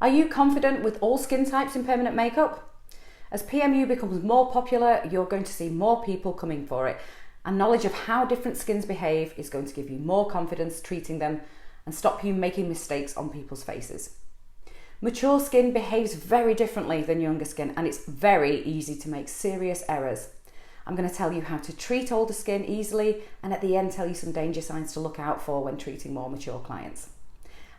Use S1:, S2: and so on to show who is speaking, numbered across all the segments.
S1: Are you confident with all skin types in permanent makeup? As PMU becomes more popular, you're going to see more people coming for it, and knowledge of how different skins behave is going to give you more confidence treating them and stop you making mistakes on people's faces. Mature skin behaves very differently than younger skin, and it's very easy to make serious errors. I'm going to tell you how to treat older skin easily, and at the end tell you some danger signs to look out for when treating more mature clients.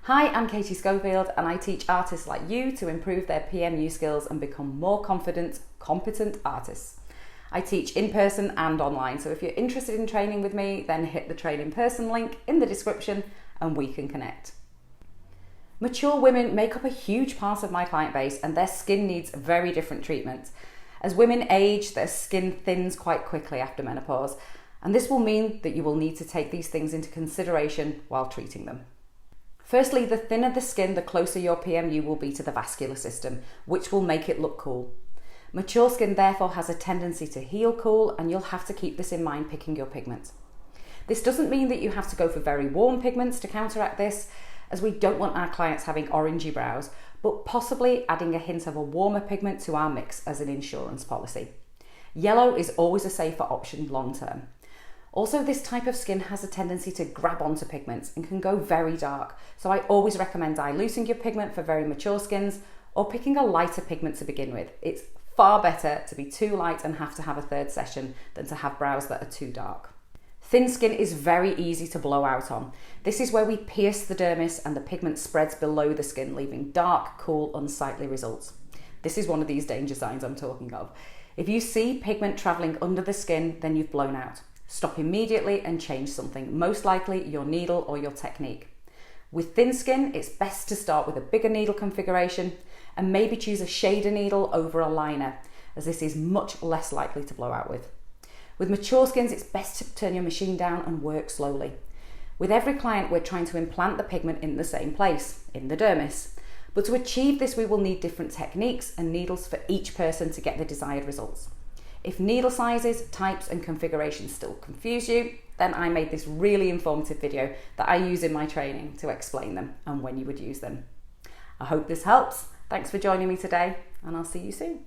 S1: Hi, I'm Katie Schofield, and I teach artists like you to improve their PMU skills and become more confident, competent artists. I teach in person and online, so if you're interested in training with me, then hit the Train in Person link in the description and we can connect. Mature women make up a huge part of my client base, and their skin needs very different treatment. As women age, their skin thins quite quickly after menopause, and this will mean that you will need to take these things into consideration while treating them. Firstly, the thinner the skin, the closer your PMU will be to the vascular system, which will make it look cool. Mature skin therefore has a tendency to heal cool, and you'll have to keep this in mind picking your pigment. This doesn't mean that you have to go for very warm pigments to counteract this, as we don't want our clients having orangey brows, but possibly adding a hint of a warmer pigment to our mix as an insurance policy. Yellow is always a safer option long term. Also, this type of skin has a tendency to grab onto pigments and can go very dark, so I always recommend diluting your pigment for very mature skins or picking a lighter pigment to begin with. It's far better to be too light and have to have a third session than to have brows that are too dark. Thin skin is very easy to blow out on. This is where we pierce the dermis and the pigment spreads below the skin, leaving dark, cool, unsightly results. This is one of these danger signs I'm talking of. If you see pigment travelling under the skin, then you've blown out. Stop immediately and change something, most likely your needle or your technique. With thin skin, it's best to start with a bigger needle configuration and maybe choose a shader needle over a liner, as this is much less likely to blow out with. With mature skins, it's best to turn your machine down and work slowly. With every client, we're trying to implant the pigment in the same place, in the dermis. But to achieve this, we will need different techniques and needles for each person to get the desired results. If needle sizes, types and configurations still confuse you, then I made this really informative video that I use in my training to explain them and when you would use them. I hope this helps. Thanks for joining me today, and I'll see you soon.